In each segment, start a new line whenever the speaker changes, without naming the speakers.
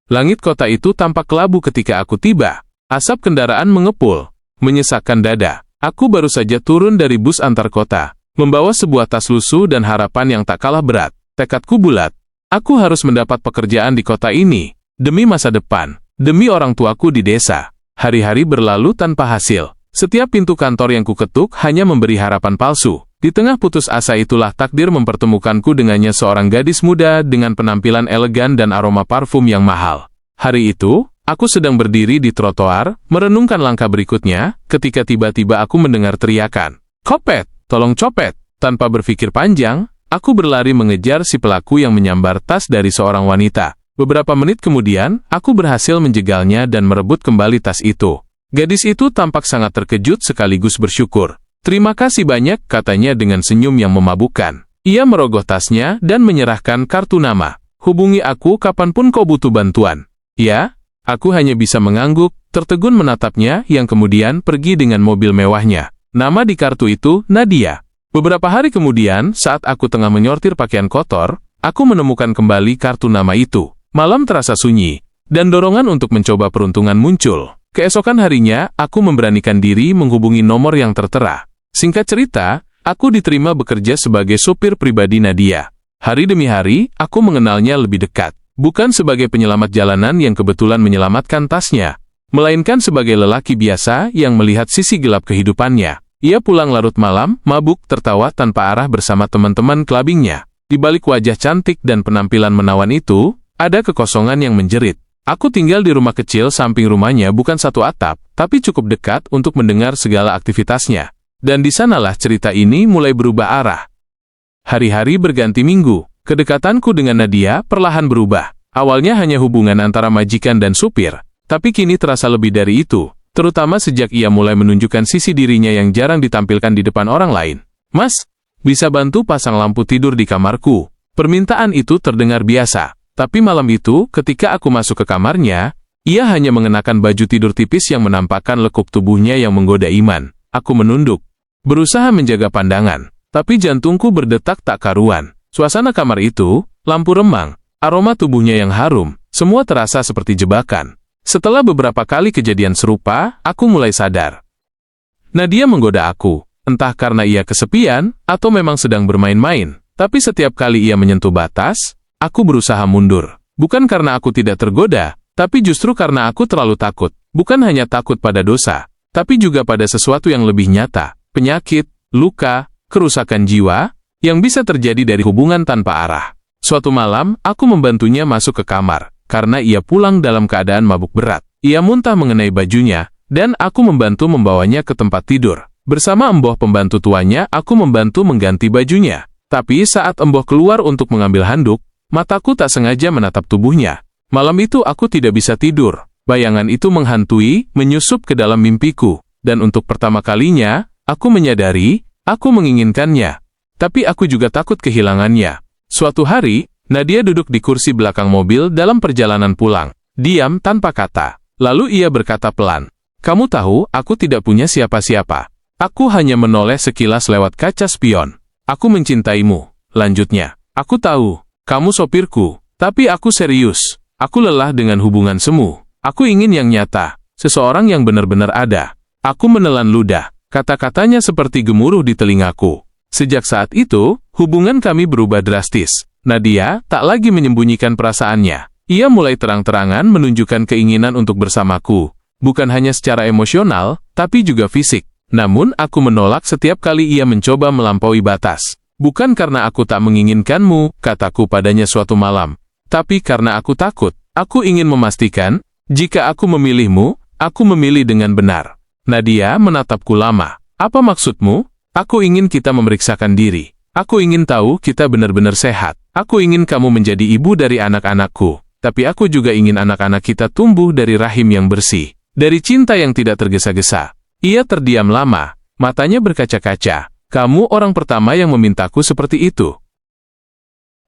Langit kota itu tampak kelabu ketika aku tiba. Asap kendaraan mengepul, menyesakkan dada. Aku baru saja turun dari bus antar kota, membawa sebuah tas lusuh dan harapan yang tak kalah berat. Tekadku bulat. Aku harus mendapat pekerjaan di kota ini, demi masa depan, demi orang tuaku di desa. Hari-hari berlalu tanpa hasil. Setiap pintu kantor yang kuketuk hanya memberi harapan palsu. Di tengah putus asa itulah takdir mempertemukanku dengannya, seorang gadis muda dengan penampilan elegan dan aroma parfum yang mahal. Hari itu, aku sedang berdiri di trotoar, merenungkan langkah berikutnya, ketika tiba-tiba aku mendengar teriakan, "Copet! Tolong copet!" Tanpa berpikir panjang, aku berlari mengejar si pelaku yang menyambar tas dari seorang wanita. Beberapa menit kemudian, aku berhasil menjegalnya dan merebut kembali tas itu. Gadis itu tampak sangat terkejut sekaligus bersyukur. "Terima kasih banyak," katanya dengan senyum yang memabukkan. Ia merogoh tasnya dan menyerahkan kartu nama. "Hubungi aku kapanpun kau butuh bantuan." "Ya?" Aku hanya bisa mengangguk, tertegun menatapnya yang kemudian pergi dengan mobil mewahnya. Nama di kartu itu, Nadia. Beberapa hari kemudian, saat aku tengah menyortir pakaian kotor, aku menemukan kembali kartu nama itu. Malam terasa sunyi, dan dorongan untuk mencoba peruntungan muncul. Keesokan harinya, aku memberanikan diri menghubungi nomor yang tertera. Singkat cerita, aku diterima bekerja sebagai sopir pribadi Nadia. Hari demi hari, aku mengenalnya lebih dekat. Bukan sebagai penyelamat jalanan yang kebetulan menyelamatkan tasnya, melainkan sebagai lelaki biasa yang melihat sisi gelap kehidupannya. Ia pulang larut malam, mabuk, tertawa tanpa arah bersama teman-teman clubbingnya. Di balik wajah cantik dan penampilan menawan itu, ada kekosongan yang menjerit. Aku tinggal di rumah kecil samping rumahnya, bukan satu atap, tapi cukup dekat untuk mendengar segala aktivitasnya. Dan di sanalah cerita ini mulai berubah arah. Hari-hari berganti minggu. Kedekatanku dengan Nadia perlahan berubah. Awalnya hanya hubungan antara majikan dan supir, tapi kini terasa lebih dari itu, terutama sejak ia mulai menunjukkan sisi dirinya yang jarang ditampilkan di depan orang lain. "Mas, bisa bantu pasang lampu tidur di kamarku?" Permintaan itu terdengar biasa, tapi malam itu ketika aku masuk ke kamarnya, ia hanya mengenakan baju tidur tipis yang menampakkan lekuk tubuhnya yang menggoda iman. Aku menunduk, berusaha menjaga pandangan, tapi jantungku berdetak tak karuan. Suasana kamar itu, lampu remang, aroma tubuhnya yang harum, semua terasa seperti jebakan. Setelah beberapa kali kejadian serupa, aku mulai sadar. Nadia menggoda aku, entah karena ia kesepian, atau memang sedang bermain-main. Tapi setiap kali ia menyentuh batas, aku berusaha mundur. Bukan karena aku tidak tergoda, tapi justru karena aku terlalu takut. Bukan hanya takut pada dosa, tapi juga pada sesuatu yang lebih nyata, penyakit, luka, kerusakan jiwa, yang bisa terjadi dari hubungan tanpa arah. Suatu malam, aku membantunya masuk ke kamar, karena ia pulang dalam keadaan mabuk berat. Ia muntah mengenai bajunya, dan aku membantu membawanya ke tempat tidur. Bersama emboh pembantu tuanya, aku membantu mengganti bajunya. Tapi saat emboh keluar untuk mengambil handuk, mataku tak sengaja menatap tubuhnya. Malam itu aku tidak bisa tidur. Bayangan itu menghantui, menyusup ke dalam mimpiku. Dan untuk pertama kalinya, aku menyadari, aku menginginkannya. Tapi aku juga takut kehilangannya. Suatu hari, Nadia duduk di kursi belakang mobil dalam perjalanan pulang. Diam tanpa kata. Lalu ia berkata pelan, "Kamu tahu, aku tidak punya siapa-siapa. Aku hanya menoleh sekilas lewat kaca spion. Aku mencintaimu," lanjutnya. "Aku tahu, kamu sopirku. Tapi aku serius. Aku lelah dengan hubungan semu. Aku ingin yang nyata. Seseorang yang benar-benar ada." Aku menelan ludah. Kata-katanya seperti gemuruh di telingaku. Sejak saat itu, hubungan kami berubah drastis. Nadia tak lagi menyembunyikan perasaannya. Ia mulai terang-terangan menunjukkan keinginan untuk bersamaku. Bukan hanya secara emosional, tapi juga fisik. Namun, aku menolak setiap kali ia mencoba melampaui batas. "Bukan karena aku tak menginginkanmu," kataku padanya suatu malam. "Tapi karena aku takut. Aku ingin memastikan, jika aku memilihmu, aku memilih dengan benar." Nadia menatapku lama. "Apa maksudmu?" "Aku ingin kita memeriksakan diri. Aku ingin tahu kita benar-benar sehat. Aku ingin kamu menjadi ibu dari anak-anakku. Tapi aku juga ingin anak-anak kita tumbuh dari rahim yang bersih. Dari cinta yang tidak tergesa-gesa." Ia terdiam lama. Matanya berkaca-kaca. "Kamu orang pertama yang memintaku seperti itu."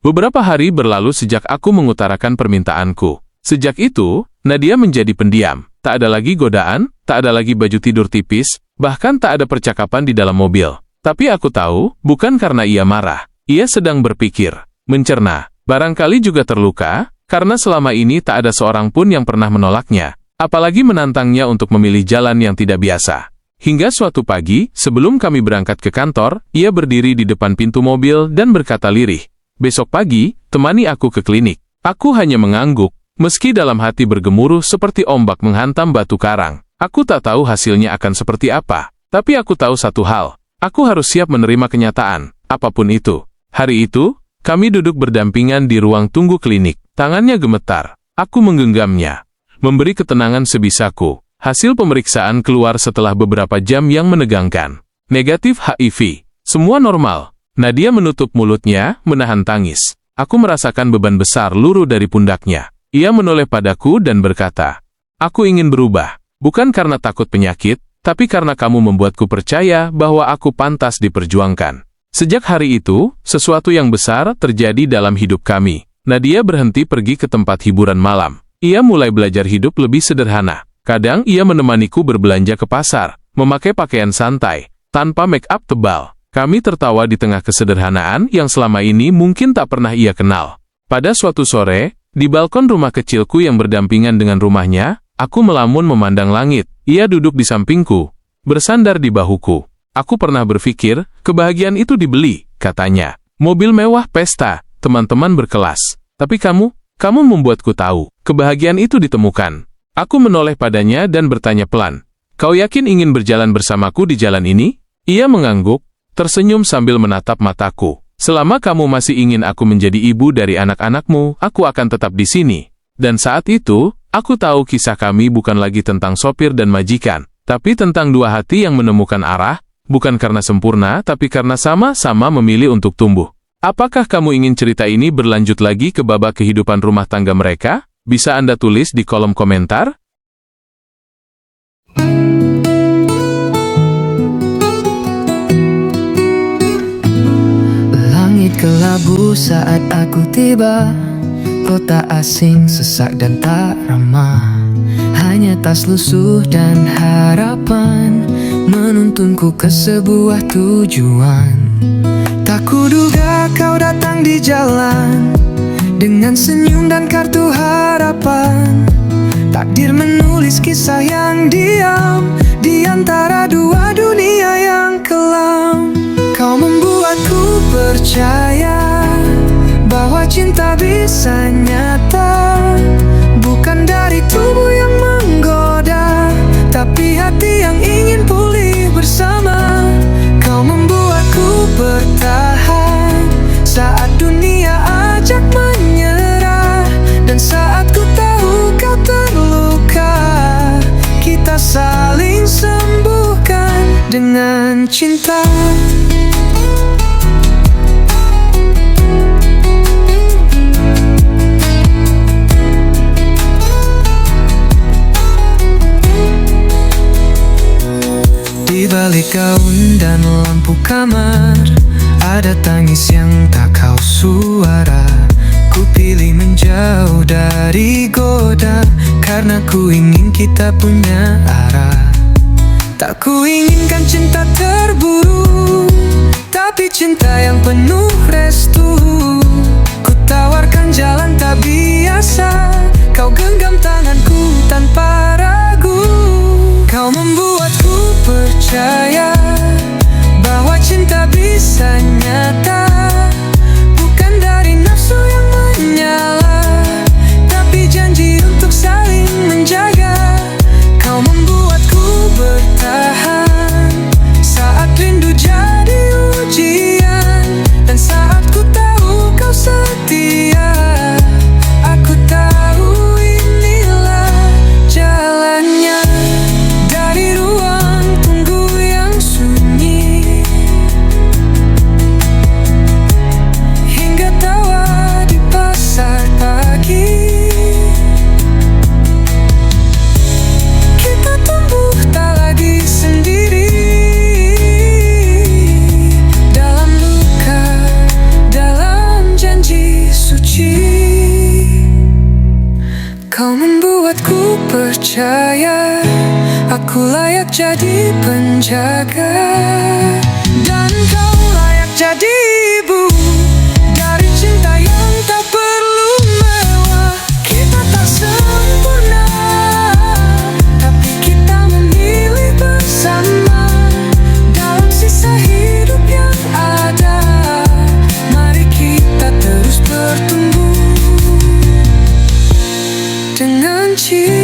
Beberapa hari berlalu sejak aku mengutarakan permintaanku. Sejak itu, Nadia menjadi pendiam. Tak ada lagi godaan, tak ada lagi baju tidur tipis, bahkan tak ada percakapan di dalam mobil. Tapi aku tahu, bukan karena ia marah. Ia sedang berpikir, mencerna, barangkali juga terluka, karena selama ini tak ada seorang pun yang pernah menolaknya, apalagi menantangnya untuk memilih jalan yang tidak biasa. Hingga suatu pagi, sebelum kami berangkat ke kantor, ia berdiri di depan pintu mobil dan berkata lirih, "Besok pagi, temani aku ke klinik." Aku hanya mengangguk, meski dalam hati bergemuruh seperti ombak menghantam batu karang. Aku tak tahu hasilnya akan seperti apa, tapi aku tahu satu hal, aku harus siap menerima kenyataan, apapun itu. Hari itu, kami duduk berdampingan di ruang tunggu klinik. Tangannya gemetar. Aku menggenggamnya. Memberi ketenangan sebisaku. Hasil pemeriksaan keluar setelah beberapa jam yang menegangkan. Negatif HIV. Semua normal. Nadia menutup mulutnya, menahan tangis. Aku merasakan beban besar luruh dari pundaknya. Ia menoleh padaku dan berkata, "Aku ingin berubah. Bukan karena takut penyakit, tapi karena kamu membuatku percaya bahwa aku pantas diperjuangkan." Sejak hari itu, sesuatu yang besar terjadi dalam hidup kami. Nadia berhenti pergi ke tempat hiburan malam. Ia mulai belajar hidup lebih sederhana. Kadang ia menemaniku berbelanja ke pasar, memakai pakaian santai, tanpa make-up tebal. Kami tertawa di tengah kesederhanaan yang selama ini mungkin tak pernah ia kenal. Pada suatu sore, di balkon rumah kecilku yang berdampingan dengan rumahnya, aku melamun memandang langit. Ia duduk di sampingku, bersandar di bahuku. Aku pernah berpikir, kebahagiaan itu dibeli, katanya. Mobil mewah, pesta, teman-teman berkelas. Tapi kamu membuatku tahu, kebahagiaan itu ditemukan. Aku menoleh padanya dan bertanya pelan, "Kau yakin ingin berjalan bersamaku di jalan ini?" Ia mengangguk, tersenyum sambil menatap mataku. "Selama kamu masih ingin aku menjadi ibu dari anak-anakmu, aku akan tetap di sini." Dan saat itu, aku tahu kisah kami bukan lagi tentang sopir dan majikan, tapi tentang dua hati yang menemukan arah, bukan karena sempurna, tapi karena sama-sama memilih untuk tumbuh. Apakah kamu ingin cerita ini berlanjut lagi ke babak kehidupan rumah tangga mereka? Bisa Anda tulis di kolom komentar.
Langit kelabu saat aku tiba, kota asing sesak dan tak ramah. Hanya tas lusuh dan harapan menuntunku ke sebuah tujuan. Tak kuduga kau datang di jalan dengan senyum dan kartu harapan. Takdir menulis kisah yang diam di antara dua dunia yang kelam. Kau membuatku percaya bahwa cinta bisa nyata, bukan dari tubuh yang menggoda, tapi hati yang ingin pulih bersama. Kau membuatku bertahan saat dunia ajak menyerah, dan saat ku tahu kau terluka, kita saling sembuhkan dengan cinta. Di balik gaun dan lampu kamar, ada tangis yang tak kau suara. Ku pilih menjauh dari goda, karena ku ingin kita punya arah. Tak ku inginkan cinta terburu, tapi cinta yang penuh restu. Ku tawarkan jalan tak biasa, kau genggam tanganku tanpa ragu. Kau membuatku percaya bahwa cinta bisa nyata, bukan dari nafsu yang menyala, tapi janji untuk saling menjaga. Kau membuatku bertahan saat rindu jadi ujian, dan saat ku tahu kau setia, aku tahu inilah jalannya. Dari ruang tunggu yang sunyi hingga tawa di pasar pagi, kita tumbuh tak lagi sendiri. Dalam luka, dalam janji suci, kau membuatku percaya aku layak jadi penjaga, dan kau layak jadi ibu dari cinta yang tak perlu mewah. benci.